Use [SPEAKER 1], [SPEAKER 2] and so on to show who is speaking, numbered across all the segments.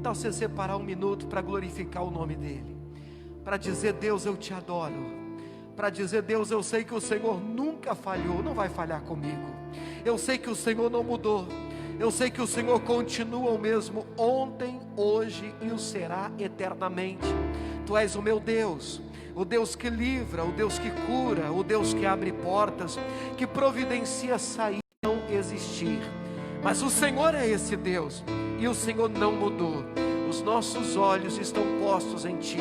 [SPEAKER 1] tal você separar um minuto para glorificar o nome dEle? Para dizer: Deus, eu te adoro. Para dizer: Deus, eu sei que o Senhor nunca falhou, não vai falhar comigo. Eu sei que o Senhor não mudou. Eu sei que o Senhor continua o mesmo ontem, hoje e o será eternamente. Tu és o meu Deus, o Deus que livra, o Deus que cura, o Deus que abre portas, que providencia sair não existir. Mas o Senhor é esse Deus, e o Senhor não mudou. Os nossos olhos estão postos em Ti,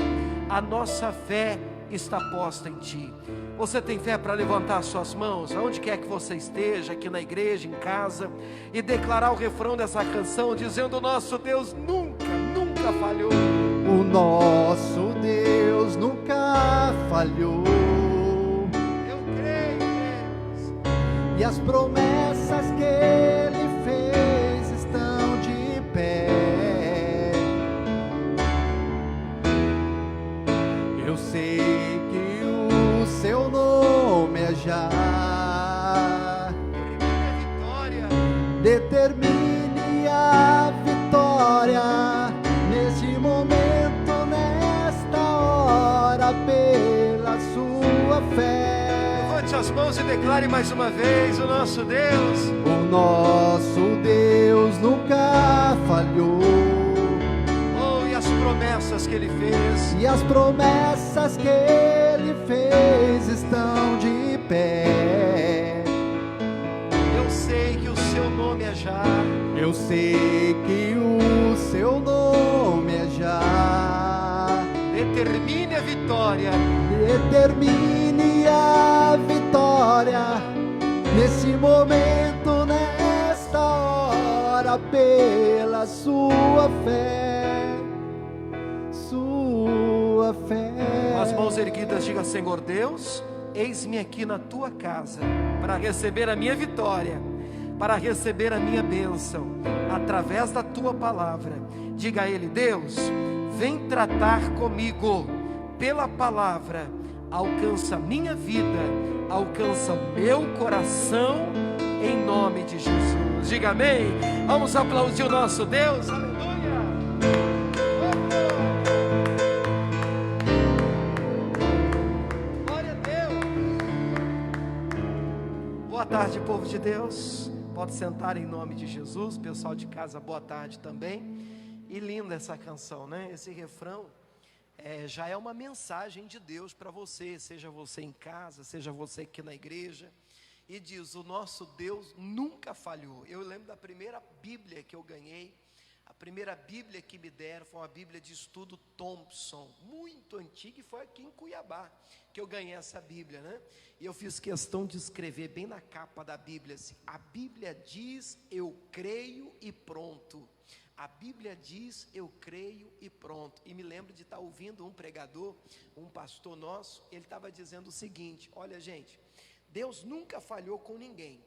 [SPEAKER 1] a nossa fé está posta em Ti. Você tem fé para levantar as suas mãos, aonde quer que você esteja, aqui na igreja, em casa, e declarar o refrão dessa canção, dizendo: o nosso Deus nunca, nunca falhou.
[SPEAKER 2] O nosso Deus nunca falhou.
[SPEAKER 1] Eu creio, Deus.
[SPEAKER 2] E as promessas que Ele fez estão de pé. Eu sei que o seu nome é já. Determine a vitória neste momento, nesta hora, pela sua fé.
[SPEAKER 1] Levante as mãos e declare mais uma vez: o nosso Deus.
[SPEAKER 2] O nosso Deus nunca falhou.
[SPEAKER 1] Oh, e as promessas que Ele fez.
[SPEAKER 2] E as promessas que Ele fez estão de pé.
[SPEAKER 1] Eu sei que o seu nome é já.
[SPEAKER 2] Eu sei que o seu nome é já.
[SPEAKER 1] Determine a vitória.
[SPEAKER 2] Determine a vitória nesse momento, nesta hora, pela sua fé. Sua fé.
[SPEAKER 1] As mãos erguidas, diga: Senhor Deus, eis-me aqui na tua casa para receber a minha vitória, para receber a minha bênção através da tua palavra. Diga a Ele: Deus, vem tratar comigo pela palavra, alcança a minha vida, alcança o meu coração, em nome de Jesus. Diga amém. Vamos aplaudir o nosso Deus. Aleluia. Glória a Deus. Boa tarde, povo de Deus. Pode sentar em nome de Jesus. Pessoal de casa, boa tarde também. E linda essa canção, né? Esse refrão já é uma mensagem de Deus para você, seja você em casa, seja você aqui na igreja. E diz: o nosso Deus nunca falhou. Eu lembro da primeira Bíblia que eu ganhei. A primeira Bíblia que me deram foi uma Bíblia de estudo Thompson, muito antiga, e foi aqui em Cuiabá que eu ganhei essa Bíblia, né? E eu fiz questão de escrever bem na capa da Bíblia assim: a Bíblia diz, eu creio e pronto. A Bíblia diz, eu creio e pronto. E me lembro de estar ouvindo um pregador, um pastor nosso, ele estava dizendo o seguinte: olha, gente, Deus nunca falhou com ninguém.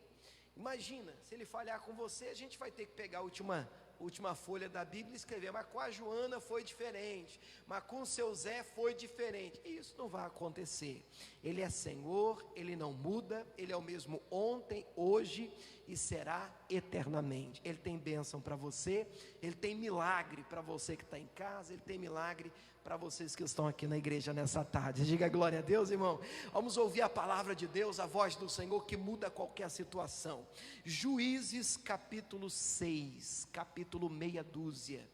[SPEAKER 1] Imagina, se Ele falhar com você, a gente vai ter que pegar a última folha da Bíblia e escrever: mas com a Joana foi diferente, mas com o seu Zé foi diferente. E isso não vai acontecer. Ele é Senhor, Ele não muda, Ele é o mesmo ontem, hoje e será eternamente. Ele tem bênção para você, Ele tem milagre para você que está em casa, Ele tem milagre para vocês que estão aqui na igreja nessa tarde. Diga glória a Deus, irmão. Vamos ouvir a palavra de Deus, a voz do Senhor que muda qualquer situação. Juízes capítulo 6, capítulo meia dúzia.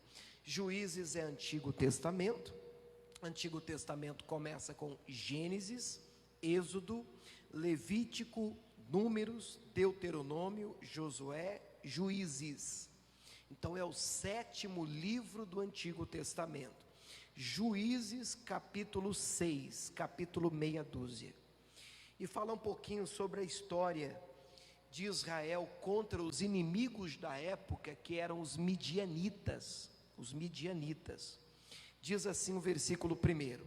[SPEAKER 1] Juízes é Antigo Testamento. Antigo Testamento começa com Gênesis, Êxodo, Levítico, Números, Deuteronômio, Josué, Juízes. Então é o 7º livro do Antigo Testamento. Juízes capítulo 6, capítulo meia dúzia. E fala um pouquinho sobre a história de Israel contra os inimigos da época, que eram os midianitas. Os midianitas. Diz assim o versículo 1: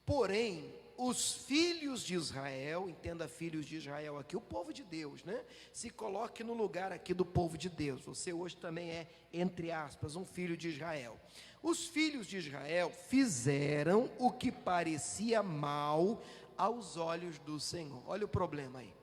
[SPEAKER 1] porém, os filhos de Israel, entenda filhos de Israel aqui, o povo de Deus, né? Se coloque no lugar aqui do povo de Deus. Você hoje também é, entre aspas, um filho de Israel. Os filhos de Israel fizeram o que parecia mal aos olhos do Senhor. Olha o problema aí.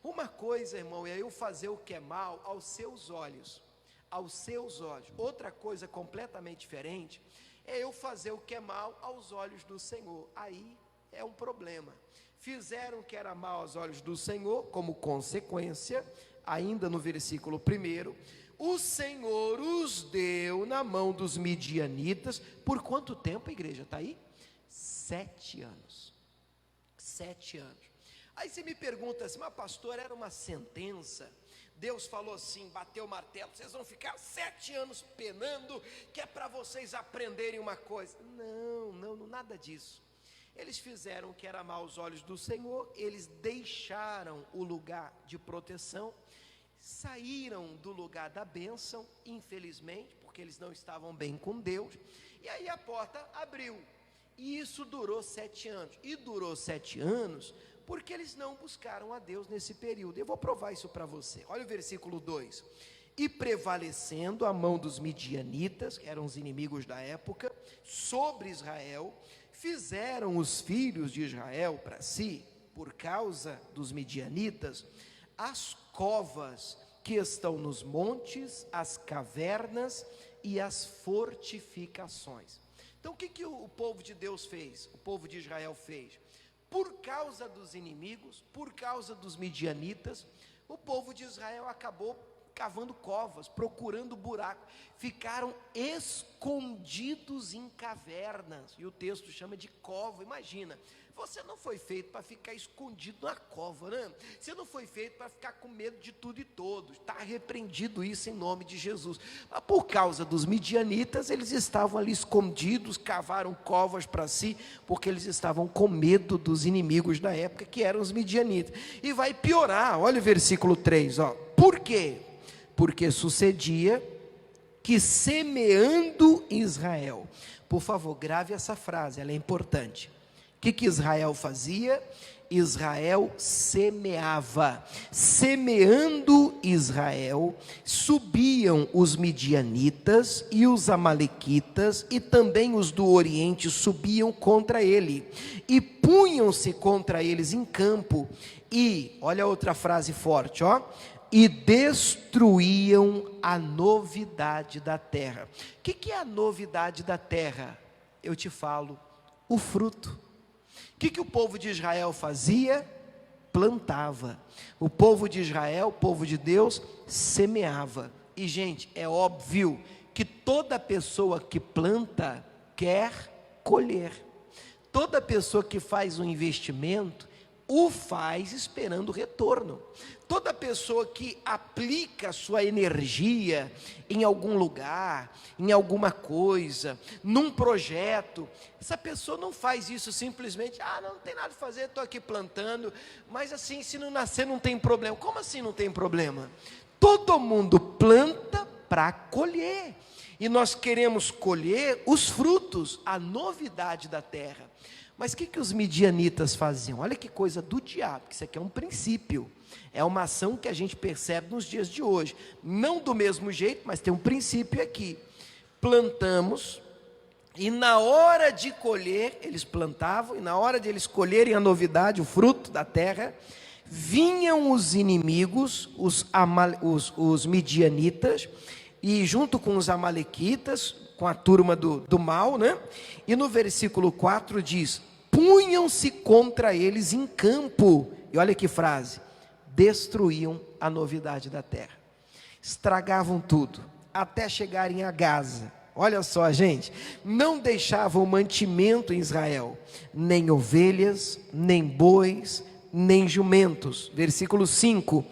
[SPEAKER 1] Uma coisa, irmão, é eu fazer o que é mal aos seus olhos. aos seus olhos. Outra coisa completamente diferente é eu fazer o que é mal aos olhos do Senhor. Aí é um problema. Fizeram o que era mal aos olhos do Senhor, como consequência, ainda no versículo 1, o Senhor os deu na mão dos midianitas. Por quanto tempo, a igreja? Está aí? 7 anos. 7 anos. Aí você me pergunta assim, mas pastor, era uma sentença? Deus falou assim, bateu o martelo, vocês vão ficar 7 anos penando, que é para vocês aprenderem uma coisa. Não, nada disso. Eles fizeram o que era mal aos olhos do Senhor, eles deixaram o lugar de proteção, saíram do lugar da bênção, infelizmente, porque eles não estavam bem com Deus, e aí a porta abriu, e isso durou 7 anos, e durou 7 anos, porque eles não buscaram a Deus nesse período. Eu vou provar isso para você, olha o versículo 2, e prevalecendo a mão dos midianitas, que eram os inimigos da época, sobre Israel, fizeram os filhos de Israel para si, por causa dos midianitas, as covas que estão nos montes, as cavernas e as fortificações. Então o que o povo de Deus fez? O povo de Israel fez? Por causa dos inimigos, por causa dos midianitas, o povo de Israel acabou cavando covas, procurando buraco, ficaram escondidos em cavernas, e o texto chama de cova. Imagina, você não foi feito para ficar escondido na cova, né? Você não foi feito para ficar com medo de tudo e todos, está repreendido isso em nome de Jesus. Mas por causa dos midianitas, eles estavam ali escondidos, cavaram covas para si, porque eles estavam com medo dos inimigos da época, que eram os midianitas. E vai piorar, olha o versículo 3, ó. Por quê? Porque sucedia que semeando Israel, por favor, grave essa frase, ela é importante. O que Israel fazia? Israel semeava. Semeando Israel, subiam os midianitas e os amalequitas, e também os do Oriente subiam contra ele, e punham-se contra eles em campo, e, olha outra frase forte, ó, e destruíam a novidade da terra. O que é a novidade da terra? Eu te falo, o fruto. O que o povo de Israel fazia? Plantava. O povo de Israel, o povo de Deus, semeava. E gente, é óbvio que toda pessoa que planta quer colher. Toda pessoa que faz um investimento o faz esperando retorno. Toda pessoa que aplica sua energia em algum lugar, em alguma coisa, num projeto, essa pessoa não faz isso simplesmente, não tem nada a fazer, estou aqui plantando, mas assim, se não nascer não tem problema. Como assim não tem problema? Todo mundo planta para colher, e nós queremos colher os frutos, a novidade da terra. Mas o que os midianitas faziam? Olha que coisa do diabo, que isso aqui é um princípio, é uma ação que a gente percebe nos dias de hoje, não do mesmo jeito, mas tem um princípio aqui. Plantamos, e na hora de colher, eles plantavam, e na hora de eles colherem a novidade, o fruto da terra, vinham os inimigos, os midianitas, e junto com os amalequitas, com a turma do mal, né? E no versículo 4 diz, punham-se contra eles em campo, e olha que frase, destruíam a novidade da terra, estragavam tudo, até chegarem a Gaza. Olha só, gente, não deixavam mantimento em Israel, nem ovelhas, nem bois, nem jumentos. Versículo 5,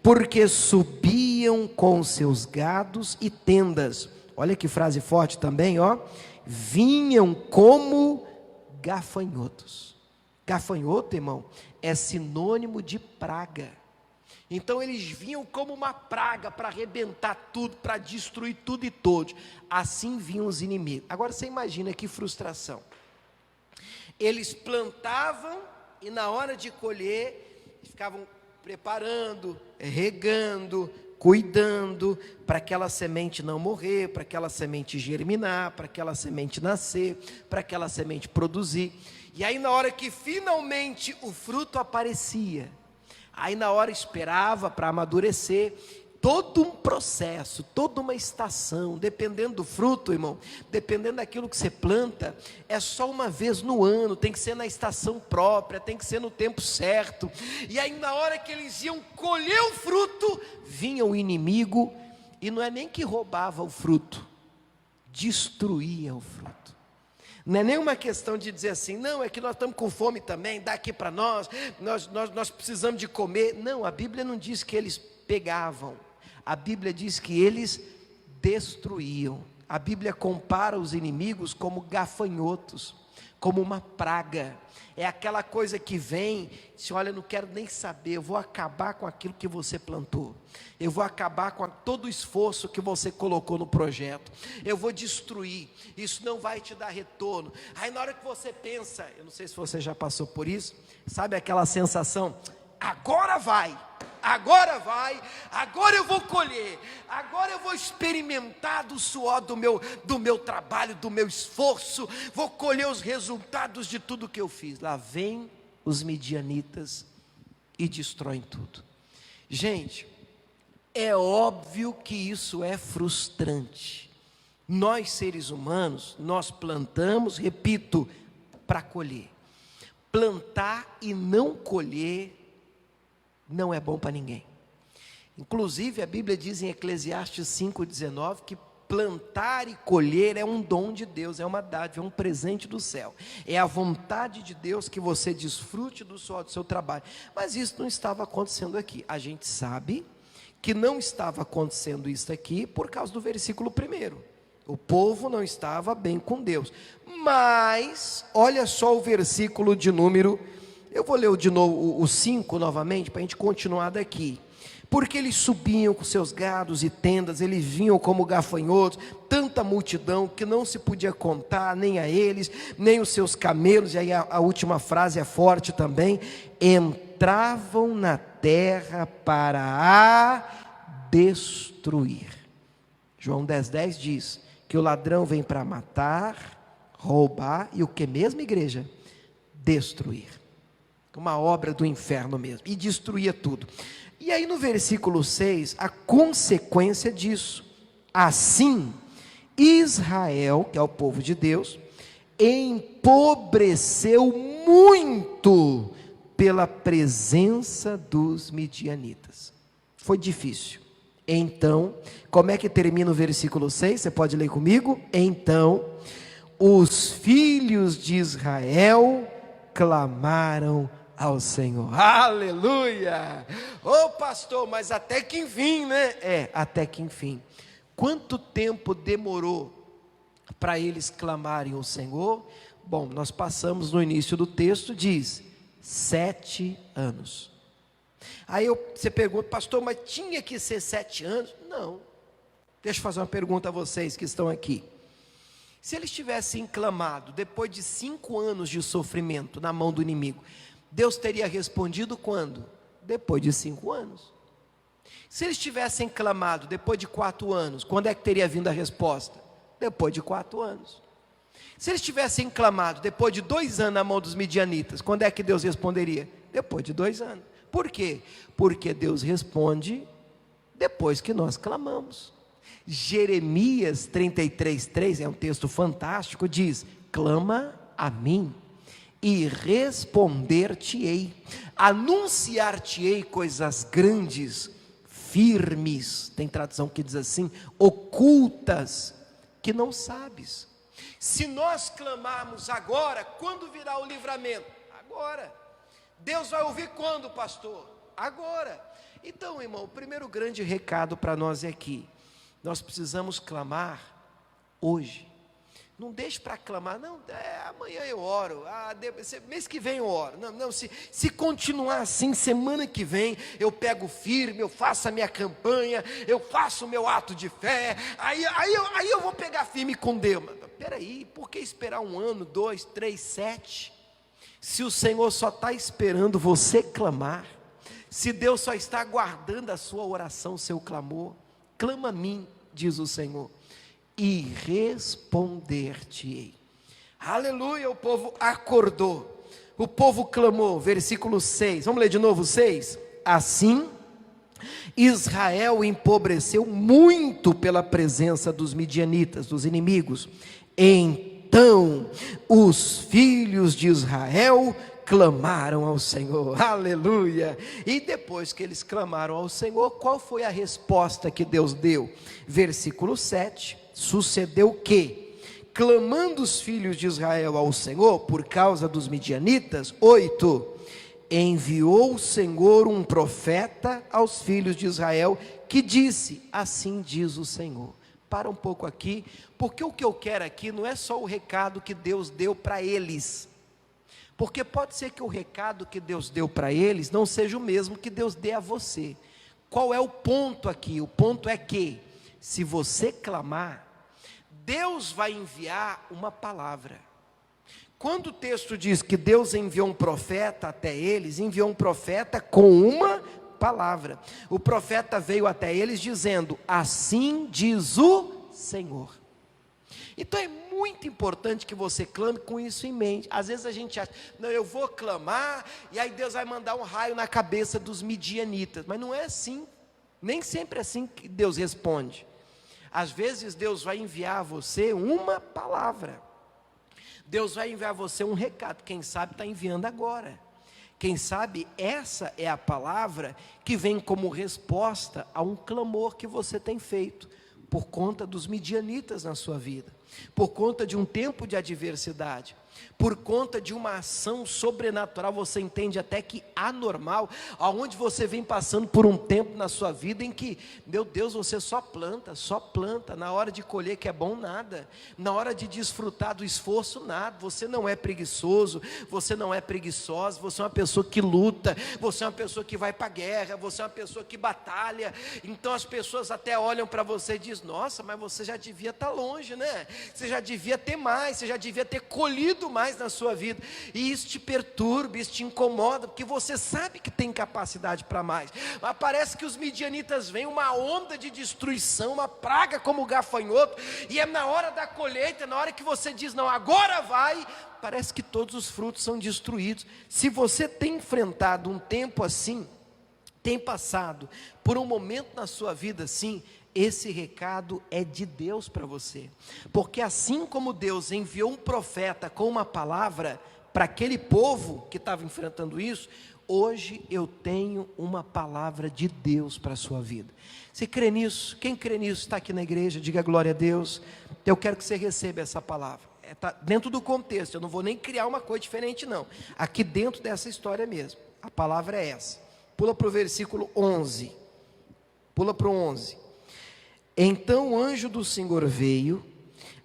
[SPEAKER 1] porque subiam com seus gados e tendas. Olha que frase forte também, ó. Vinham como gafanhotos. Gafanhoto, irmão, é sinônimo de praga. Então eles vinham como uma praga para arrebentar tudo, para destruir tudo e todos. Assim vinham os inimigos. Agora você imagina que frustração. Eles plantavam e na hora de colher, ficavam preparando, regando, cuidando para aquela semente não morrer, para aquela semente germinar, para aquela semente nascer, para aquela semente produzir. E aí na hora que finalmente o fruto aparecia, aí na hora esperava para amadurecer, todo um processo, toda uma estação, dependendo do fruto, irmão, dependendo daquilo que você planta, é só uma vez no ano, tem que ser na estação própria, tem que ser no tempo certo. E aí na hora que eles iam colher o fruto, vinha o inimigo, e não é nem que roubava o fruto, destruía o fruto. Não é nenhuma questão de dizer assim, não, é que nós estamos com fome também, dá aqui para nós precisamos de comer. Não, a Bíblia não diz que eles pegavam, a Bíblia diz que eles destruíam. A Bíblia compara os inimigos como gafanhotos, como uma praga. É aquela coisa que vem, se olha, eu não quero nem saber, eu vou acabar com aquilo que você plantou, eu vou acabar com todo o esforço que você colocou no projeto, eu vou destruir, isso não vai te dar retorno. Aí na hora que você pensa, eu não sei se você já passou por isso, sabe aquela sensação, agora vai, agora eu vou colher, agora eu vou experimentar do suor do meu trabalho, do meu esforço, vou colher os resultados de tudo que eu fiz. Lá vem os midianitas e destroem tudo. Gente, é óbvio que isso é frustrante. Nós seres humanos, nós plantamos, repito, para colher. Plantar e não colher não é bom para ninguém. Inclusive a Bíblia diz em Eclesiastes 5,19 que plantar e colher é um dom de Deus, é uma dádiva, é um presente do céu, é a vontade de Deus que você desfrute do suor do seu trabalho. Mas isso não estava acontecendo aqui. A gente sabe que não estava acontecendo isso aqui por causa do versículo 1. O povo não estava bem com Deus. Mas olha só o versículo de número, eu vou ler de novo o 5 novamente, para a gente continuar daqui. Porque eles subiam com seus gados e tendas, eles vinham como gafanhotos, tanta multidão que não se podia contar, nem a eles, nem os seus camelos. E aí a última frase é forte também: entravam na terra para a destruir. João 10,10 diz que o ladrão vem para matar, roubar e o que mesmo, igreja? Destruir. Uma obra do inferno mesmo, e destruía tudo. E aí no versículo 6, a consequência disso: assim, Israel, que é o povo de Deus, empobreceu muito pela presença dos midianitas. Foi difícil. Então, como é que termina o versículo 6? Você pode ler comigo? Então, os filhos de Israel clamaram ao Senhor. Aleluia! Ô pastor, mas até que enfim, né? Até que enfim. Quanto tempo demorou para eles clamarem ao Senhor? Bom, nós passamos no início do texto, diz 7 anos. Aí você pergunta, pastor, mas tinha que ser 7 anos? Não. Deixa eu fazer uma pergunta a vocês que estão aqui. Se eles tivessem clamado depois de 5 anos de sofrimento na mão do inimigo, Deus teria respondido quando? Depois de 5 anos. Se eles tivessem clamado depois de 4 anos, quando é que teria vindo a resposta? Depois de 4 anos. Se eles tivessem clamado depois de 2 anos na mão dos midianitas, quando é que Deus responderia? Depois de 2 anos. Por quê? Porque Deus responde depois que nós clamamos. Jeremias 33,3 é um texto fantástico, diz: clama a mim e responder-te-ei, anunciar-te-ei coisas grandes, firmes, tem tradução que diz assim, ocultas, que não sabes. Se nós clamarmos agora, quando virá o livramento? Agora. Deus vai ouvir quando, pastor? Agora. Então, irmão, o primeiro grande recado para nós é que nós precisamos clamar hoje. Não deixe para clamar, não, amanhã eu oro, mês que vem eu oro. Não, se continuar assim, semana que vem eu pego firme, eu faço a minha campanha, eu faço o meu ato de fé, aí eu vou pegar firme com Deus. Mas peraí, por que esperar 1 ano, 2, 3, 7? Se o Senhor só está esperando você clamar, se Deus só está aguardando a sua oração, o seu clamor, clama a mim, diz o Senhor, e responder-te-ei. Aleluia, o povo acordou, o povo clamou, versículo 6, vamos ler de novo 6? Assim, Israel empobreceu muito pela presença dos midianitas, dos inimigos. Então os filhos de Israel clamaram ao Senhor, aleluia. E depois que eles clamaram ao Senhor, qual foi a resposta que Deus deu? Versículo 7, sucedeu que, clamando os filhos de Israel ao Senhor, por causa dos midianitas, 8, enviou o Senhor um profeta aos filhos de Israel, que disse, assim diz o Senhor. Para um pouco aqui, porque o que eu quero aqui não é só o recado que Deus deu para eles, porque pode ser que o recado que Deus deu para eles não seja o mesmo que Deus dê a você. Qual é o ponto aqui? O ponto é que, se você clamar, Deus vai enviar uma palavra. Quando o texto diz que Deus enviou um profeta até eles, enviou um profeta com uma palavra. O profeta veio até eles dizendo, assim diz o Senhor. Então é muito importante que você clame com isso em mente. Às vezes a gente acha, não, eu vou clamar, e aí Deus vai mandar um raio na cabeça dos midianitas. Mas não é assim, nem sempre é assim que Deus responde. Às vezes Deus vai enviar a você uma palavra. Deus vai enviar a você um recado, quem sabe está enviando agora. Quem sabe essa é a palavra que vem como resposta a um clamor que você tem feito, por conta dos midianitas na sua vida, por conta de um tempo de adversidade, por conta de uma ação sobrenatural, você entende até que anormal, aonde você vem passando por um tempo na sua vida em que, meu Deus, você só planta, na hora de colher que é bom nada, na hora de desfrutar do esforço nada, você não é preguiçoso, você não é preguiçosa, você é uma pessoa que luta, você é uma pessoa que vai para a guerra, você é uma pessoa que batalha, então as pessoas até olham para você e dizem, nossa, mas você já devia estar longe, né? Você já devia ter mais, você já devia ter colhido mais na sua vida, e isso te perturba, isso te incomoda, porque você sabe que tem capacidade para mais, mas parece que os midianitas vêm, uma onda de destruição, uma praga como o gafanhoto, e é na hora da colheita, na hora que você diz, não, agora vai, parece que todos os frutos são destruídos. Se você tem enfrentado um tempo assim, tem passado por um momento na sua vida assim, esse recado é de Deus para você, porque assim como Deus enviou um profeta com uma palavra para aquele povo que estava enfrentando isso, hoje eu tenho uma palavra de Deus para a sua vida. Você crê nisso? Quem crê nisso está aqui na igreja, diga glória a Deus. Eu quero que você receba essa palavra, está dentro do contexto, eu não vou nem criar uma coisa diferente não, aqui dentro dessa história mesmo, a palavra é essa. Pula para o versículo 11, pula para o 11. Então o anjo do Senhor veio,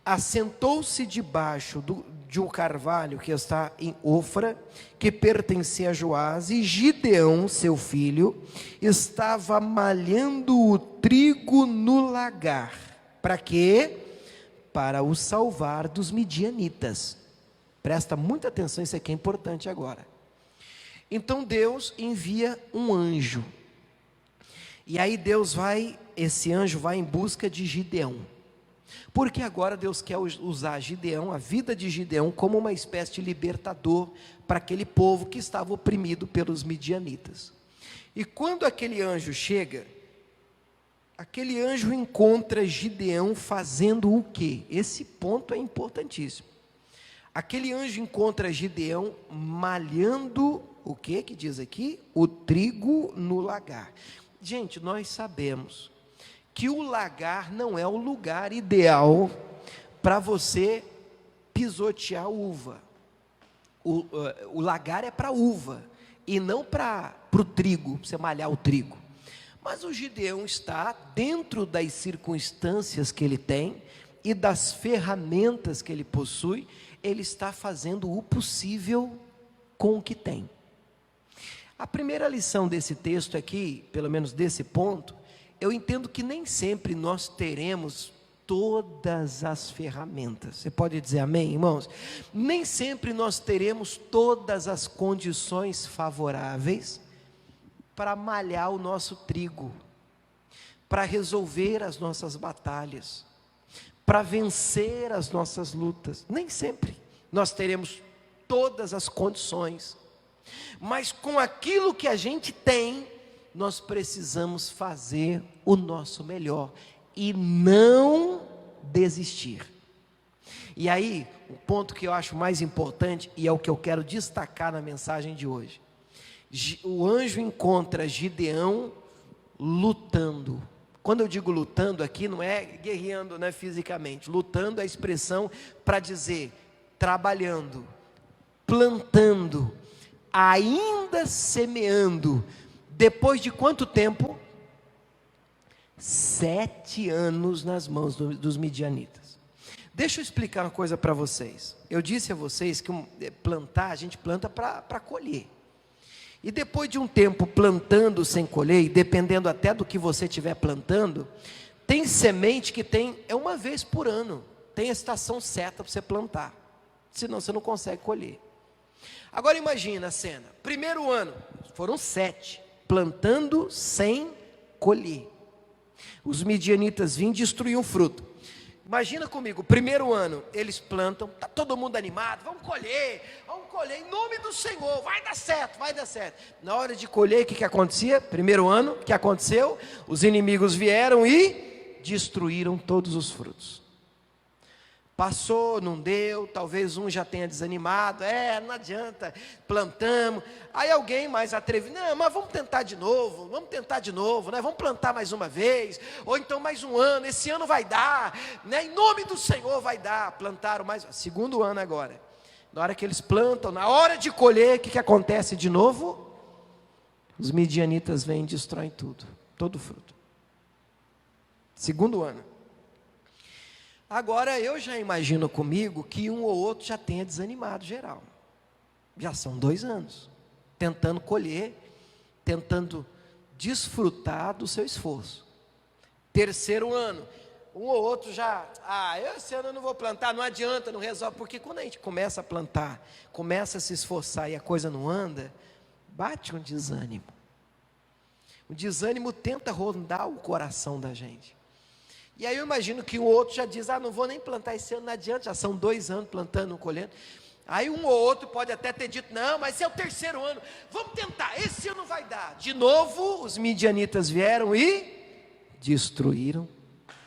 [SPEAKER 1] assentou-se debaixo de um carvalho que está em Ofra, que pertencia a Joás, e Gideão, seu filho, estava malhando o trigo no lagar. Para quê? Para o salvar dos midianitas. Presta muita atenção, isso aqui é importante agora. Então Deus envia um anjo, e aí esse anjo vai em busca de Gideão, porque agora Deus quer usar Gideão, a vida de Gideão, como uma espécie de libertador para aquele povo que estava oprimido pelos midianitas. E quando aquele anjo chega, aquele anjo encontra Gideão fazendo o quê? Esse ponto é importantíssimo. Aquele anjo encontra Gideão malhando o que diz aqui? O trigo no lagar. Gente, nós sabemos que o lagar não é o lugar ideal para você pisotear uva. O lagar é para uva e não para o trigo, para você malhar o trigo. Mas o Gideão está dentro das circunstâncias que ele tem e das ferramentas que ele possui, ele está fazendo o possível com o que tem. A primeira lição desse texto aqui, pelo menos desse ponto, eu entendo que nem sempre nós teremos todas as ferramentas. Você pode dizer amém, irmãos? Nem sempre nós teremos todas as condições favoráveis para malhar o nosso trigo, para resolver as nossas batalhas, para vencer as nossas lutas. Nem sempre nós teremos todas as condições, mas com aquilo que a gente tem, nós precisamos fazer o nosso melhor e não desistir. E aí, o ponto que eu acho mais importante, e é o que eu quero destacar na mensagem de hoje: o anjo encontra Gideão lutando. Quando eu digo lutando aqui, não é guerreando, né, fisicamente. Lutando é a expressão para dizer trabalhando, plantando, ainda semeando. Depois de quanto tempo? 7 anos nas mãos dos midianitas. Deixa eu explicar uma coisa para vocês. Eu disse a vocês que plantar, a gente planta para colher. E depois de um tempo plantando sem colher, e dependendo até do que você estiver plantando, tem semente que é uma vez por ano. Tem a estação certa para você plantar. Senão você não consegue colher. Agora imagina a cena. Primeiro ano, foram 7, plantando sem colher. Os midianitas vinham e destruíam o fruto. Imagina comigo, primeiro ano, eles plantam, está todo mundo animado, vamos colher, em nome do Senhor, vai dar certo, vai dar certo. Na hora de colher, o que acontecia? Primeiro ano, o que aconteceu? Os inimigos vieram e destruíram todos os frutos. Passou, não deu, talvez um já tenha desanimado, não adianta, plantamos. Aí alguém mais atrevido, não, mas vamos tentar de novo, né? Vamos plantar mais uma vez, ou então mais um ano, esse ano vai dar, né? Em nome do Senhor vai dar. Plantaram mais, segundo ano agora. Na hora que eles plantam, na hora de colher, o que acontece de novo? Os midianitas vêm e destroem tudo, todo o fruto. Segundo ano. Agora eu já imagino comigo que um ou outro já tenha desanimado geral. Já são 2 anos, tentando colher, tentando desfrutar do seu esforço. Terceiro ano, um ou outro já, esse ano eu não vou plantar, não adianta, não resolve, porque quando a gente começa a plantar, começa a se esforçar e a coisa não anda, bate um desânimo. O desânimo tenta rondar o coração da gente. E aí eu imagino que o outro já diz, não vou nem plantar esse ano, não adianta, já são 2 anos plantando, não colhendo. Aí um ou outro pode até ter dito, não, mas esse é o terceiro ano, vamos tentar, esse ano vai dar. De novo, os midianitas vieram e destruíram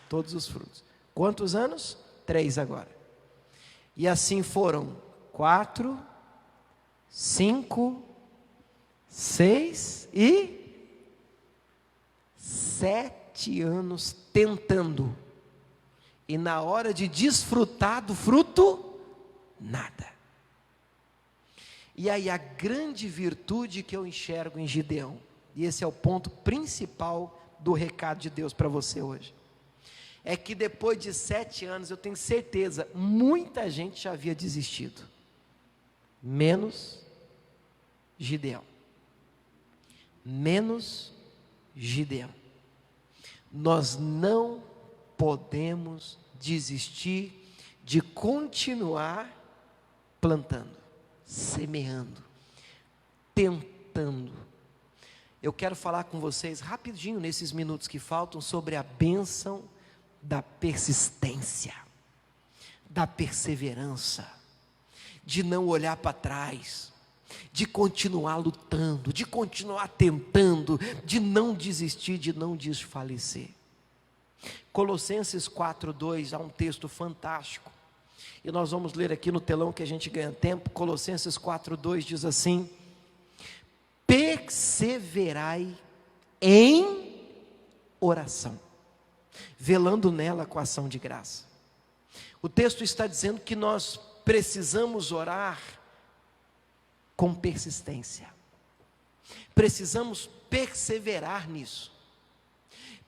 [SPEAKER 1] todos os frutos. Quantos anos? 3 agora. E assim foram 4, 5, 6 e 7 anos tentando, e na hora de desfrutar do fruto, nada. E aí a grande virtude que eu enxergo em Gideão, e esse é o ponto principal do recado de Deus para você hoje, é que depois de 7 anos, eu tenho certeza, muita gente já havia desistido, menos Gideão. Nós não podemos desistir de continuar plantando, semeando, tentando. Eu quero falar com vocês rapidinho, nesses minutos que faltam, sobre a bênção da persistência, da perseverança, de não olhar para trás, de continuar lutando, de continuar tentando, de não desistir, de não desfalecer. Colossenses 4:2, há um texto fantástico, e nós vamos ler aqui no telão que a gente ganha tempo. Colossenses 4:2 diz assim: perseverai em oração, velando nela com ação de graça. O texto está dizendo que nós precisamos orar com persistência, precisamos perseverar nisso.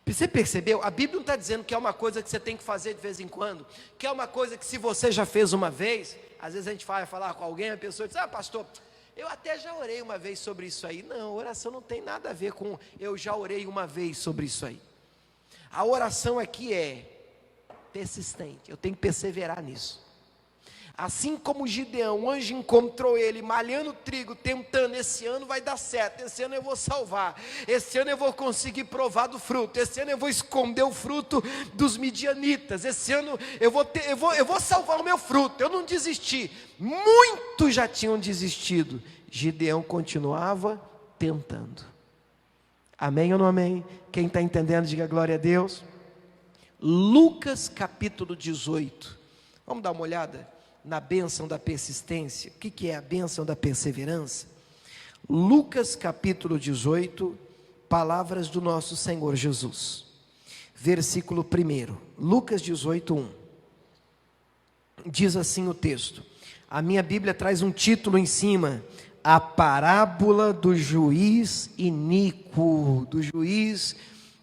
[SPEAKER 1] Você percebeu? A Bíblia não está dizendo que é uma coisa que você tem que fazer de vez em quando, que é uma coisa que se você já fez uma vez, às vezes a gente vai falar com alguém, a pessoa diz, pastor, eu até já orei uma vez sobre isso aí. Não, oração não tem nada a ver com eu já orei uma vez sobre isso aí. A oração aqui é persistente, eu tenho que perseverar nisso. Assim como Gideão, o anjo encontrou ele malhando trigo, tentando, esse ano vai dar certo, esse ano eu vou salvar, esse ano eu vou conseguir provar do fruto, esse ano eu vou esconder o fruto dos midianitas, esse ano eu vou salvar o meu fruto, eu não desisti. Muitos já tinham desistido, Gideão continuava tentando. Amém ou não amém? Quem está entendendo, diga glória a Deus. Lucas capítulo 18. Vamos dar uma olhada na bênção da persistência. O que é a bênção da perseverança? Lucas capítulo 18, palavras do nosso Senhor Jesus. Versículo 1. Lucas 18, 1. Diz assim o texto. A minha Bíblia traz um título em cima: a parábola do juiz iníquo, do juiz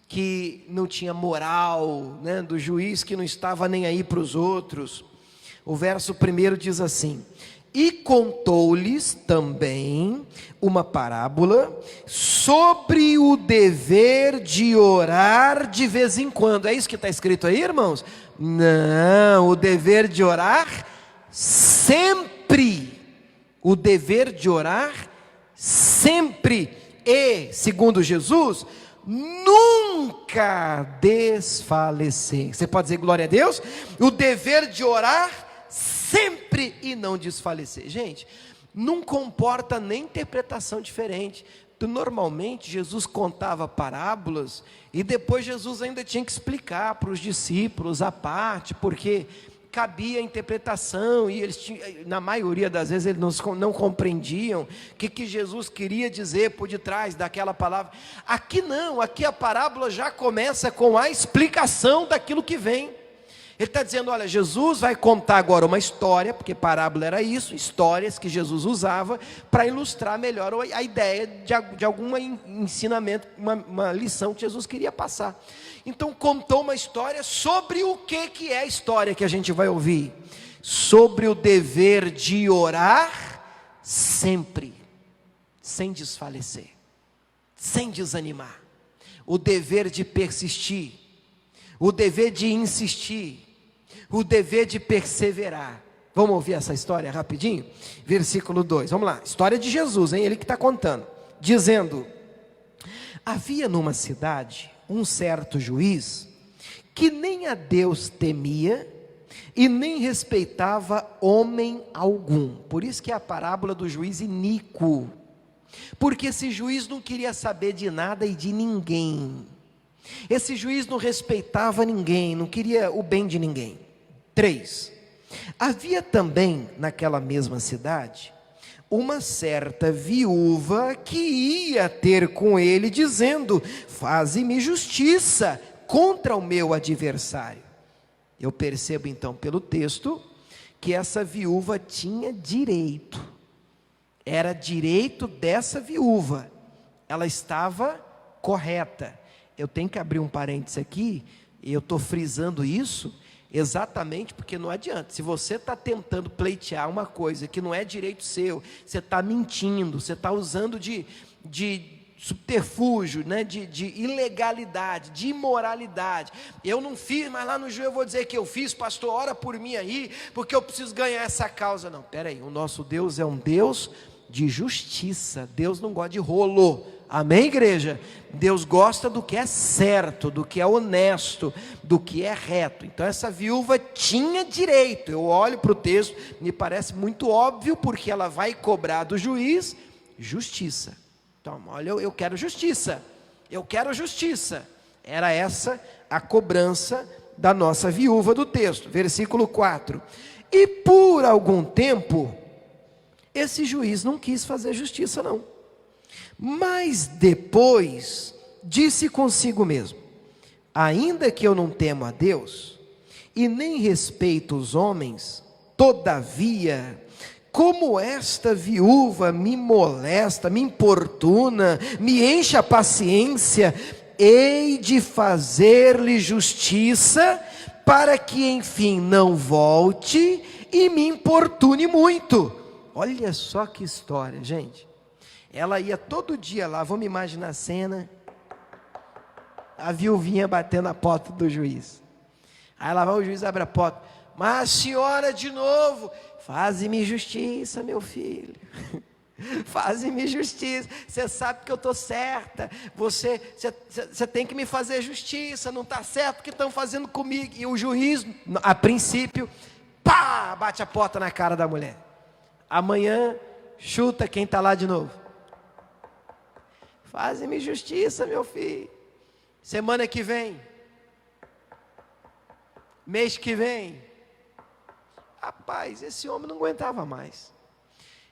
[SPEAKER 1] que não tinha moral, né? Do juiz que não estava nem aí para os outros. O verso 1 diz assim: e contou-lhes também uma parábola sobre o dever de orar de vez em quando. É isso que está escrito aí, irmãos? Não, o dever de orar sempre. O dever de orar sempre e, segundo Jesus, nunca desfalecer. Você pode dizer glória a Deus? O dever de orar sempre e não desfalecer. Gente, não comporta nem interpretação diferente. Normalmente Jesus contava parábolas e depois Jesus ainda tinha que explicar para os discípulos à parte, porque cabia a interpretação, e eles na maioria das vezes eles não compreendiam o que Jesus queria dizer por detrás daquela palavra. Aqui não, aqui a parábola já começa com a explicação daquilo que vem. Ele está dizendo, olha, Jesus vai contar agora uma história, porque parábola era isso, histórias que Jesus usava para ilustrar melhor a ideia de algum ensinamento, uma lição que Jesus queria passar. Então contou uma história sobre o que é a história que a gente vai ouvir. Sobre o dever de orar sempre, sem desfalecer, sem desanimar. O dever de persistir, o dever de insistir, o dever de perseverar. Vamos ouvir essa história rapidinho? Versículo 2, vamos lá, história de Jesus, hein? Ele que está contando, dizendo: havia numa cidade um certo juiz, que nem a Deus temia, e nem respeitava homem algum. Por isso que é a parábola do juiz iníquo, porque esse juiz não queria saber de nada e de ninguém. Esse juiz não respeitava ninguém, não queria o bem de ninguém. 3. Havia também naquela mesma cidade uma certa viúva que ia ter com ele, dizendo: faze-me justiça contra o meu adversário. Eu percebo então pelo texto que essa viúva tinha direito, era direito dessa viúva, ela estava correta. Eu tenho que abrir um parênteses aqui, e eu estou frisando isso, exatamente porque não adianta. Se você está tentando pleitear uma coisa que não é direito seu, você está mentindo, você está usando de subterfúgio, né? de ilegalidade, de imoralidade. Eu não fiz, mas lá no joelho eu vou dizer que eu fiz, pastor, ora por mim aí, porque eu preciso ganhar essa causa. Não, peraí, o nosso Deus é um Deus de justiça. Deus não gosta de rolo. Amém, igreja? Deus gosta do que é certo, do que é honesto, do que é reto. Então essa viúva tinha direito. Eu olho para o texto, me parece muito óbvio, porque ela vai cobrar do juiz justiça. Então, olha, eu quero justiça, eu quero justiça. Era essa a cobrança da nossa viúva do texto. Versículo 4. E por algum tempo, esse juiz não quis fazer justiça não. Mas depois disse consigo mesmo: ainda que eu não temo a Deus e nem respeito os homens, todavia, como esta viúva me molesta, me importuna, me enche a paciência, hei de fazer-lhe justiça, para que enfim não volte e me importune muito. Olha só que história, gente. Ela ia todo dia lá, vamos imaginar a cena, a viuvinha batendo a porta do juiz. Aí lá vai o juiz, abre a porta: mas a senhora de novo, faze-me justiça, meu filho, faze-me justiça, você sabe que eu estou certa, você tem que me fazer justiça, não está certo o que estão fazendo comigo. E o juiz, a princípio, pá, bate a porta na cara da mulher. Amanhã, chuta quem está lá de novo. Faze-me justiça, meu filho. Semana que vem, mês que vem. Rapaz, esse homem não aguentava mais.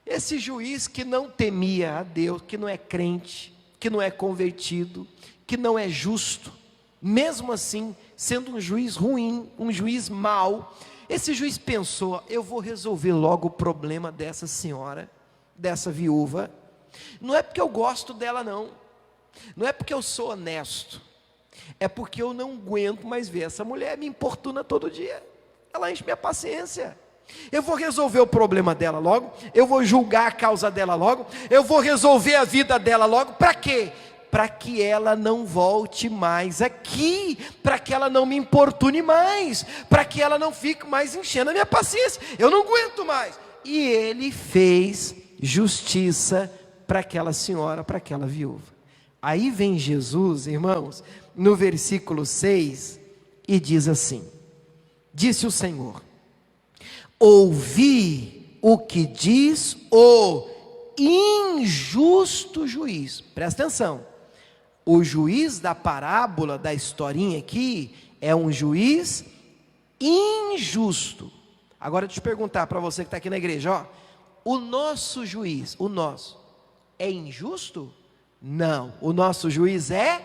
[SPEAKER 1] Esse juiz que não temia a Deus, que não é crente, que não é convertido, que não é justo, mesmo assim, sendo um juiz ruim, um juiz mau, esse juiz pensou: eu vou resolver logo o problema dessa senhora, dessa viúva. Não é porque eu gosto dela não, não é porque eu sou honesto, é porque eu não aguento mais ver essa mulher me importuna todo dia, ela enche minha paciência. Eu vou resolver o problema dela logo, eu vou julgar a causa dela logo, eu vou resolver a vida dela logo. Para quê? Para que ela não volte mais aqui, para que ela não me importune mais, para que ela não fique mais enchendo a minha paciência, eu não aguento mais. E ele fez justiça para aquela senhora, para aquela viúva. Aí vem Jesus, irmãos, no versículo 6, e diz assim: disse o Senhor: ouvi o que diz o injusto juiz. Presta atenção, o juiz da parábola, da historinha aqui, é um juiz injusto. Agora deixa eu perguntar para você que está aqui na igreja, ó, o nosso juiz, o nosso, é injusto? Não, o nosso juiz é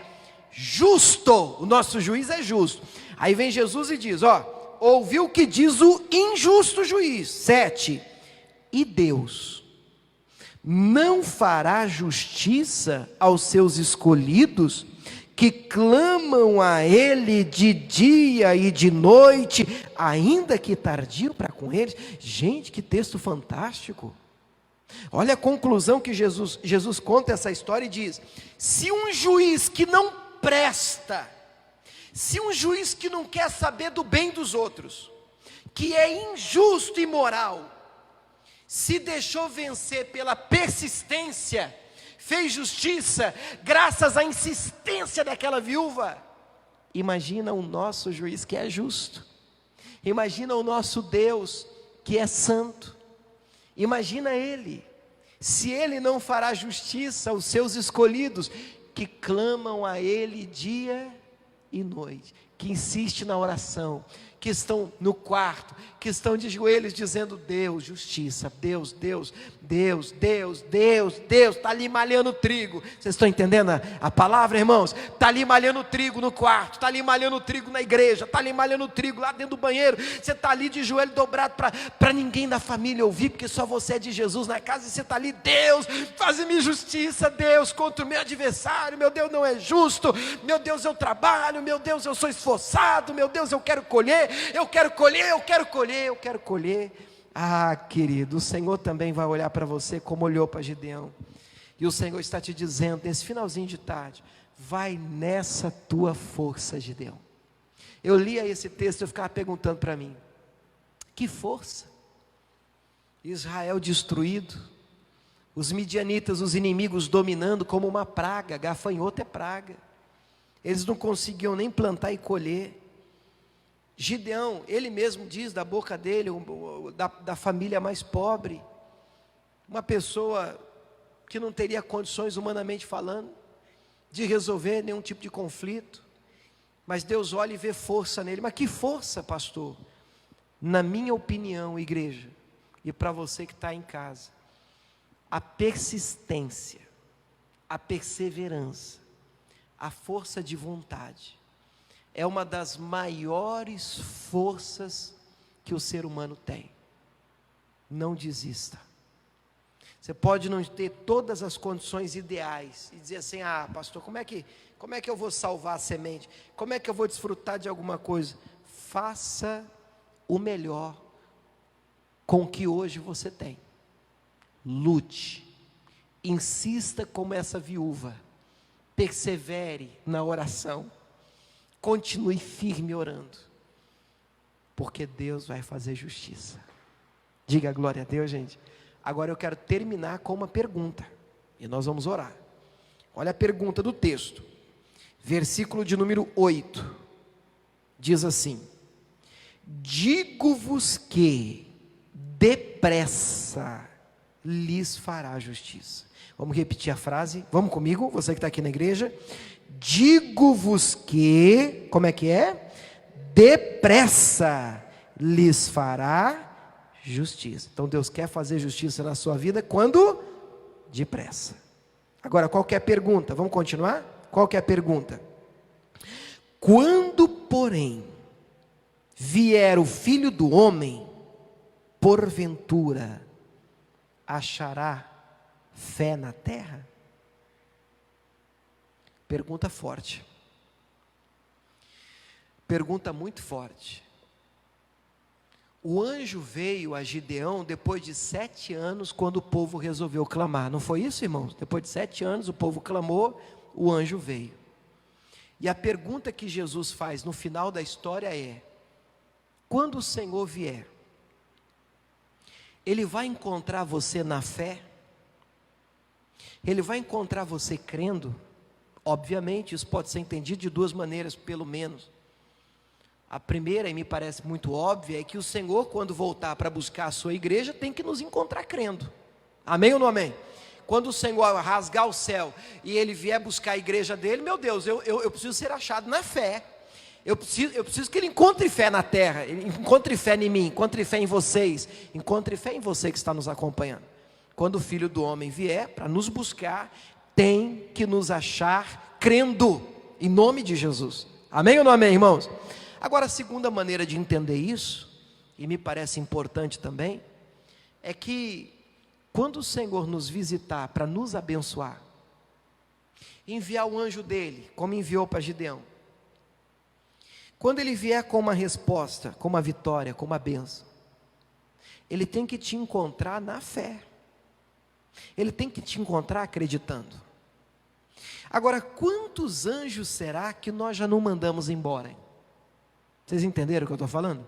[SPEAKER 1] justo, o nosso juiz é justo. Aí vem Jesus e diz, ó, ouviu o que diz o injusto juiz. 7, e Deus não fará justiça aos seus escolhidos, que clamam a Ele de dia e de noite, ainda que tardio para com eles? Gente, que texto fantástico. Olha a conclusão que Jesus conta essa história e diz: se um juiz que não presta, se um juiz que não quer saber do bem dos outros, que é injusto e imoral, se deixou vencer pela persistência, fez justiça graças à insistência daquela viúva, imagina o nosso juiz que é justo, imagina o nosso Deus que é santo, imagina Ele, se Ele não fará justiça aos seus escolhidos, que clamam a Ele dia e noite, que insiste na oração, que estão no quarto, que estão de joelhos dizendo: Deus, justiça, Deus, Deus, Deus, Deus, Deus, Deus, está ali malhando trigo. Vocês estão entendendo a palavra, irmãos? Está ali malhando trigo no quarto, está ali malhando trigo na igreja, está ali malhando trigo lá dentro do banheiro, você está ali de joelho dobrado para ninguém da família ouvir, porque só você é de Jesus na casa, e você está ali: Deus, faz-me justiça, Deus, contra o meu adversário, meu Deus não é justo, meu Deus eu trabalho, meu Deus eu sou esforçado, meu Deus eu quero colher, eu quero colher, eu quero colher, eu quero colher. Ah, querido, o Senhor também vai olhar para você como olhou para Gideão, e o Senhor está te dizendo nesse finalzinho de tarde: vai nessa tua força, Gideão. Eu lia esse texto e eu ficava perguntando para mim: que força? Israel destruído, os midianitas, os inimigos dominando como uma praga, gafanhoto é praga, eles não conseguiam nem plantar e colher. Gideão, ele mesmo diz da boca dele, da família mais pobre, uma pessoa que não teria condições, humanamente falando, de resolver nenhum tipo de conflito, mas Deus olha e vê força nele. Mas que força, pastor? Na minha opinião, igreja, e para você que está em casa, a persistência, a perseverança, a força de vontade, é uma das maiores forças que o ser humano tem. Não desista. Você pode não ter todas as condições ideais, e dizer assim: ah, pastor, como é que eu vou salvar a semente? Como é que eu vou desfrutar de alguma coisa? Faça o melhor com o que hoje você tem. Lute, insista como essa viúva, persevere na oração, continue firme orando, porque Deus vai fazer justiça. Diga glória a Deus, gente. Agora eu quero terminar com uma pergunta, e nós vamos orar. Olha a pergunta do texto, versículo de número 8, diz assim: digo-vos que depressa lhes fará justiça. Vamos repetir a frase, vamos comigo, você que está aqui na igreja. Digo-vos que, como é que é? Depressa lhes fará justiça. Então Deus quer fazer justiça na sua vida quando? Depressa. Agora, qual que é a pergunta? Vamos continuar? Qual que é a pergunta? Quando, porém, vier o Filho do Homem, porventura achará fé na terra? Pergunta forte. Pergunta muito forte. O anjo veio a Gideão depois de 7 anos, quando o povo resolveu clamar. Não foi isso, irmãos? Depois de 7 anos o povo clamou, o anjo veio. E a pergunta que Jesus faz no final da história é: quando o Senhor vier, Ele vai encontrar você na fé? Ele vai encontrar você crendo? Obviamente, isso pode ser entendido de 2 maneiras, pelo menos. A primeira, e me parece muito óbvia, é que o Senhor, quando voltar para buscar a sua igreja, tem que nos encontrar crendo. Amém ou não amém? Quando o Senhor rasgar o céu e Ele vier buscar a igreja dele, meu Deus, eu preciso ser achado na fé. Eu preciso que Ele encontre fé na terra, encontre fé em mim, encontre fé em vocês, encontre fé em você que está nos acompanhando. Quando o Filho do Homem vier para nos buscar, tem que nos achar crendo, em nome de Jesus. Amém ou não amém, irmãos? Agora, a segunda maneira de entender isso, e me parece importante também, é que quando o Senhor nos visitar para nos abençoar, enviar o anjo dele, como enviou para Gideão, quando ele vier com uma resposta, com uma vitória, com uma bênção, ele tem que te encontrar na fé, ele tem que te encontrar acreditando. Agora, quantos anjos será que nós já não mandamos embora, hein? Vocês entenderam o que eu estou falando?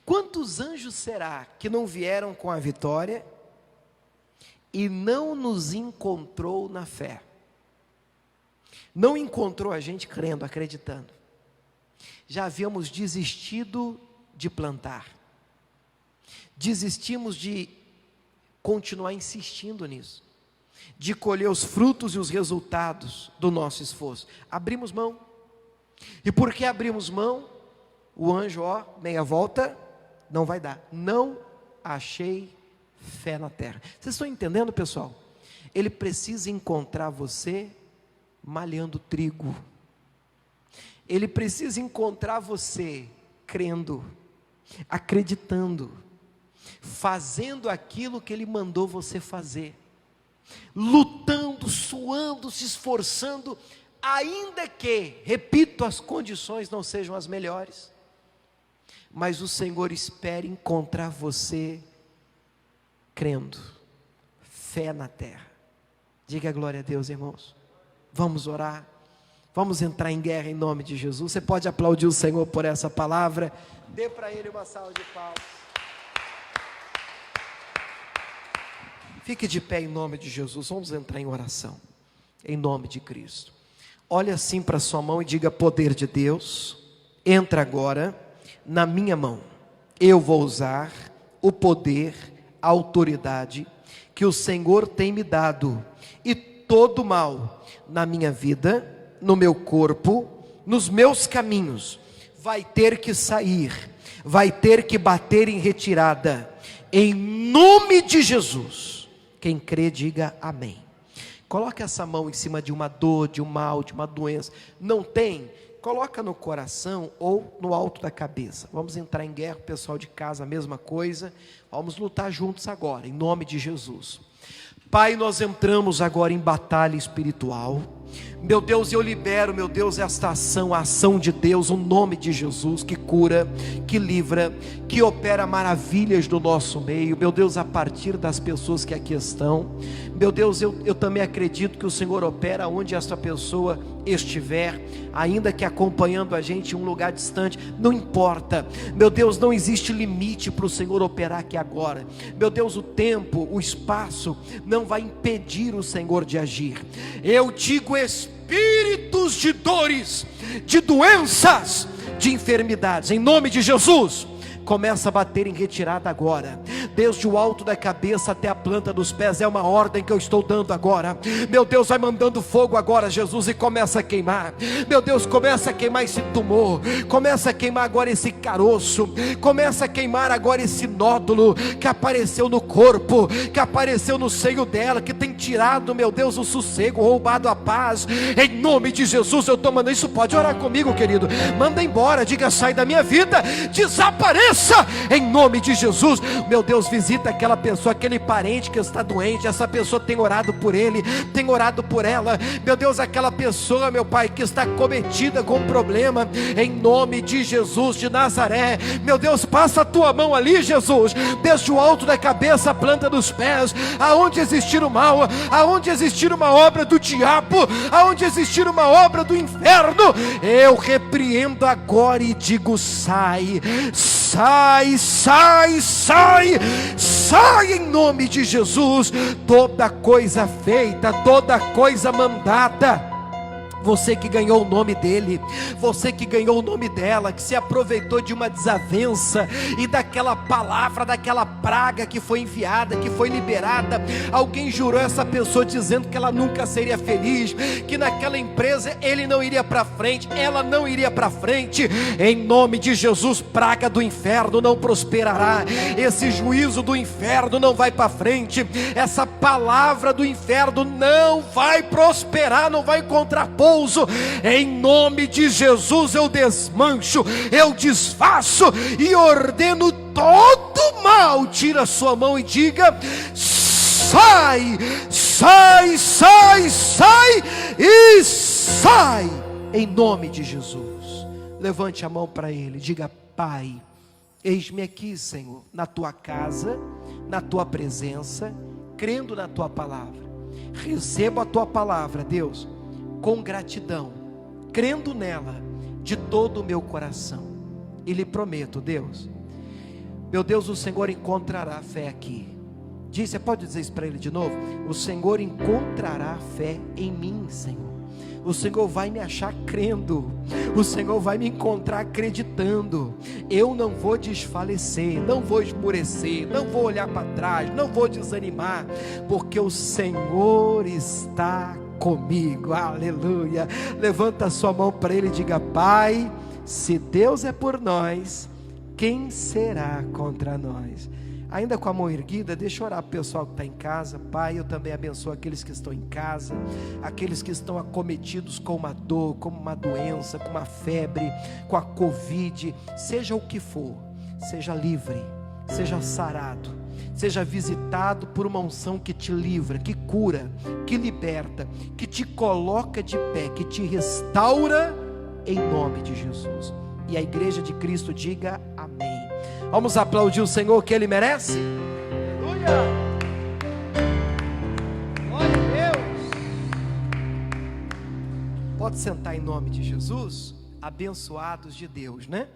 [SPEAKER 1] Quantos anjos será que não vieram com a vitória e não nos encontrou na fé? Não encontrou a gente crendo, acreditando. Já havíamos desistido de plantar. Desistimos de continuar insistindo nisso, de colher os frutos e os resultados do nosso esforço. Abrimos mão. E porque abrimos mão, o anjo, meia volta, não vai dar. Não achei fé na terra. Vocês estão entendendo, pessoal? Ele precisa encontrar você malhando trigo. Ele precisa encontrar você crendo, acreditando, fazendo aquilo que Ele mandou você fazer, lutando, suando, se esforçando, ainda que, repito, as condições não sejam as melhores, mas o Senhor espera encontrar você crendo, fé na terra. Diga glória a Deus, irmãos. Vamos orar, vamos entrar em guerra em nome de Jesus. Você pode aplaudir o Senhor por essa palavra, dê para Ele uma salva de palmas. Fique de pé em nome de Jesus, vamos entrar em oração, em nome de Cristo. Olhe assim para a sua mão e diga: poder de Deus, entra agora na minha mão. Eu vou usar o poder, a autoridade que o Senhor tem me dado, e todo mal na minha vida, no meu corpo, nos meus caminhos, vai ter que sair, vai ter que bater em retirada, em nome de Jesus. Quem crê, diga amém. Coloque essa mão em cima de uma dor, de um mal, de uma doença. Não tem? Coloca no coração ou no alto da cabeça. Vamos entrar em guerra, pessoal de casa, a mesma coisa. Vamos lutar juntos agora, em nome de Jesus. Pai, nós entramos agora em batalha espiritual. Meu Deus, eu libero, meu Deus, esta ação, a ação de Deus, o nome de Jesus, que cura, que livra, que opera maravilhas no nosso meio, meu Deus, a partir das pessoas que aqui estão. Meu Deus, eu também acredito que o Senhor opera onde esta pessoa estiver, ainda que acompanhando a gente em um lugar distante, não importa. Meu Deus, não existe limite para o Senhor operar aqui agora. Meu Deus, o tempo, o espaço não vai impedir o Senhor de agir. Eu digo: espíritos de dores, de doenças, de enfermidades, em nome de Jesus, começa a bater em retirada agora. desde o alto da cabeça até a planta dos pés. É uma ordem que eu estou dando agora. Meu Deus, vai mandando fogo agora, Jesus, e começa a queimar. Meu Deus, começa a queimar esse tumor, começa a queimar agora esse caroço, começa a queimar agora esse nódulo que apareceu no corpo, que apareceu no seio dela, que tem tirado, meu Deus, o sossego, roubado a paz. Em nome de Jesus eu estou mandando. Isso pode orar comigo, querido. Manda embora, diga: sai da minha vida, desapareça em nome de Jesus. Meu Deus, visita aquela pessoa, aquele parente que está doente. Essa pessoa tem orado por ele, tem orado por ela. Meu Deus, aquela pessoa, meu Pai, que está cometida com problema, em nome de Jesus de Nazaré. Meu Deus, passa a tua mão ali, Jesus, desde o alto da cabeça à planta dos pés. Aonde existir o mal, aonde existir uma obra do diabo, aonde existir uma obra do inferno, eu repreendo agora e digo: sai, sai, sai, sai, sai em nome de Jesus. Toda coisa feita, toda coisa mandada, você que ganhou o nome dele, você que ganhou o nome dela, que se aproveitou de uma desavença e daquela palavra, daquela praga que foi enviada, que foi liberada. Alguém jurou essa pessoa dizendo que ela nunca seria feliz, que naquela empresa ele não iria para frente, ela não iria para frente. Em nome de Jesus, praga do inferno não prosperará, esse juízo do inferno não vai para frente, essa palavra do inferno não vai prosperar, não vai encontrar pouso. Em nome de Jesus eu desmancho, eu desfaço e ordeno todo mal. Tira sua mão e diga: sai, sai, sai, sai e sai, em nome de Jesus. Levante a mão para ele, diga: Pai, eis-me aqui, Senhor, na tua casa, na tua presença, crendo na tua palavra. Recebo a tua palavra, Deus, com gratidão, crendo nela de todo o meu coração, e lhe prometo, Deus, meu Deus, o Senhor encontrará fé aqui. Diz, você pode dizer isso para ele de novo? O Senhor encontrará fé em mim, Senhor. O Senhor vai me achar crendo, o Senhor vai me encontrar acreditando. Eu não vou desfalecer, não vou esmorecer, não vou olhar para trás, não vou desanimar, porque o Senhor está comigo. Aleluia. Levanta a sua mão para ele e diga: Pai, se Deus é por nós, quem será contra nós? Ainda com a mão erguida, deixa eu orar para o pessoal que está em casa. Pai, eu também abençoo aqueles que estão em casa, aqueles que estão acometidos com uma dor, com uma doença, com uma febre, com a Covid, seja o que for, seja livre, seja sarado, seja visitado por uma unção que te livra, que cura, que liberta, que te coloca de pé, que te restaura, em nome de Jesus. E a igreja de Cristo diga amém. Vamos aplaudir o Senhor, que Ele merece. Aleluia. Glória a Deus. Pode sentar em nome de Jesus. Abençoados de Deus, né?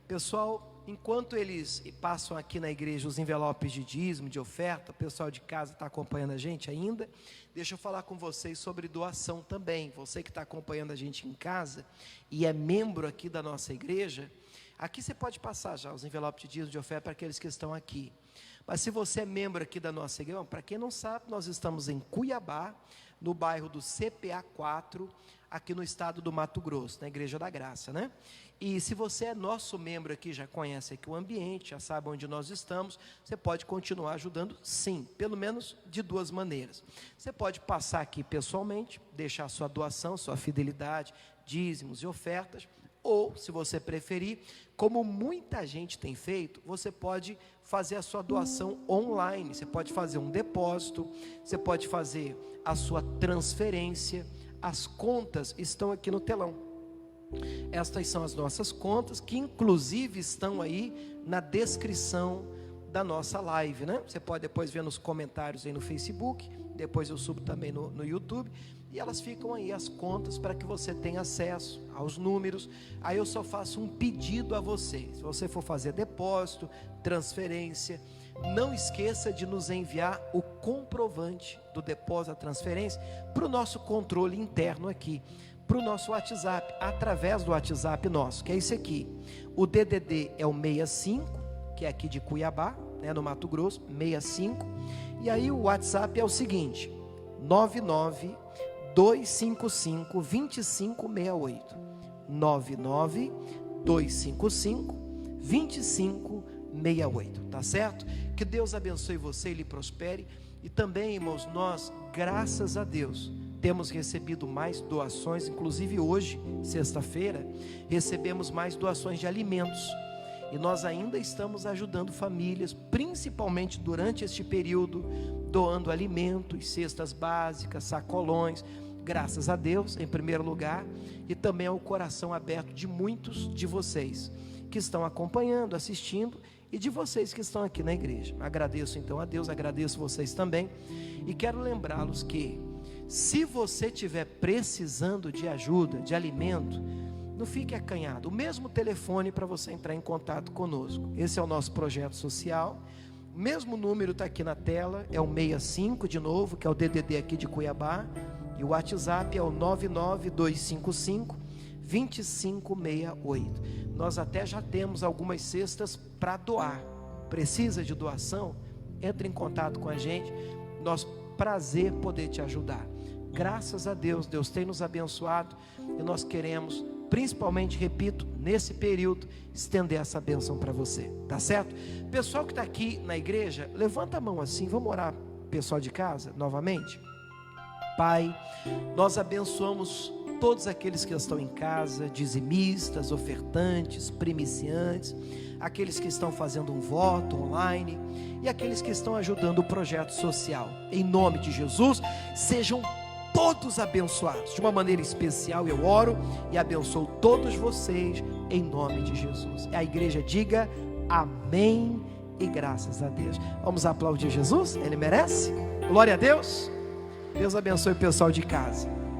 [SPEAKER 1] Pessoal, enquanto eles passam aqui na igreja os envelopes de dízimo, de oferta, o pessoal de casa está acompanhando a gente ainda. Deixa eu falar com vocês sobre doação também. Você que está acompanhando a gente em casa e é membro aqui da nossa igreja, aqui você pode passar já os envelopes de dízimo, de oferta para aqueles que estão aqui. Mas se você é membro aqui da nossa igreja, para quem não sabe, nós estamos em Cuiabá, no bairro do CPA 4, aqui no estado do Mato Grosso, na Igreja da Graça, né? E se você é nosso membro aqui, já conhece aqui o ambiente, já sabe onde nós estamos, você pode continuar ajudando, sim, pelo menos de duas maneiras. Você pode passar aqui pessoalmente, deixar sua doação, sua fidelidade, dízimos e ofertas, ou, se você preferir, como muita gente tem feito, você pode fazer a sua doação online. Você pode fazer um depósito, você pode fazer a sua transferência. As contas estão aqui no telão. Estas são as nossas contas, que inclusive estão aí na descrição da nossa live, né? Você pode depois ver nos comentários aí no Facebook, depois eu subo também no YouTube, e elas ficam aí, as contas, para que você tenha acesso aos números. Aí eu só faço um pedido a você: se você for fazer depósito, transferência, não esqueça de nos enviar o comprovante do depósito, da transferência, para o nosso controle interno aqui, para o nosso WhatsApp, através do WhatsApp nosso, que é esse aqui. O DDD é o 65, que é aqui de Cuiabá, no Mato Grosso, 65. E aí o WhatsApp é o seguinte: 99-255-2568. 99-255-2568, tá certo? Que Deus abençoe você e lhe prospere. E também, irmãos, nós, graças a Deus, temos recebido mais doações. Inclusive hoje, sexta-feira, recebemos mais doações de alimentos. E nós ainda estamos ajudando famílias, principalmente durante este período, doando alimentos, cestas básicas, sacolões. Graças a Deus, em primeiro lugar, e também ao coração aberto de muitos de vocês que estão acompanhando, assistindo, e de vocês que estão aqui na igreja. Agradeço então a Deus, agradeço vocês também, e quero lembrá-los que, se você estiver precisando de ajuda, de alimento, não fique acanhado. O mesmo telefone para você entrar em contato conosco. Esse é o nosso projeto social. O mesmo número está aqui na tela, é o 65 de novo, que é o DDD aqui de Cuiabá. E o WhatsApp é o 99255-2568. Nós até já temos algumas cestas para doar. Precisa de doação? Entre em contato com a gente. Nosso prazer poder te ajudar. Graças a Deus, Deus tem nos abençoado. E nós queremos, principalmente, repito, nesse período, estender essa bênção para você. Tá certo? Pessoal que está aqui na igreja, levanta a mão assim. Vamos orar, pessoal de casa, novamente. Pai, nós abençoamos todos aqueles que estão em casa, dizimistas, ofertantes, primiciantes, aqueles que estão fazendo um voto online e aqueles que estão ajudando o projeto social. Em nome de Jesus, sejam todos abençoados. De uma maneira especial eu oro e abençoo todos vocês em nome de Jesus. A igreja diga amém e graças a Deus. Vamos aplaudir Jesus? Ele merece? Glória a Deus. Deus abençoe o pessoal de casa.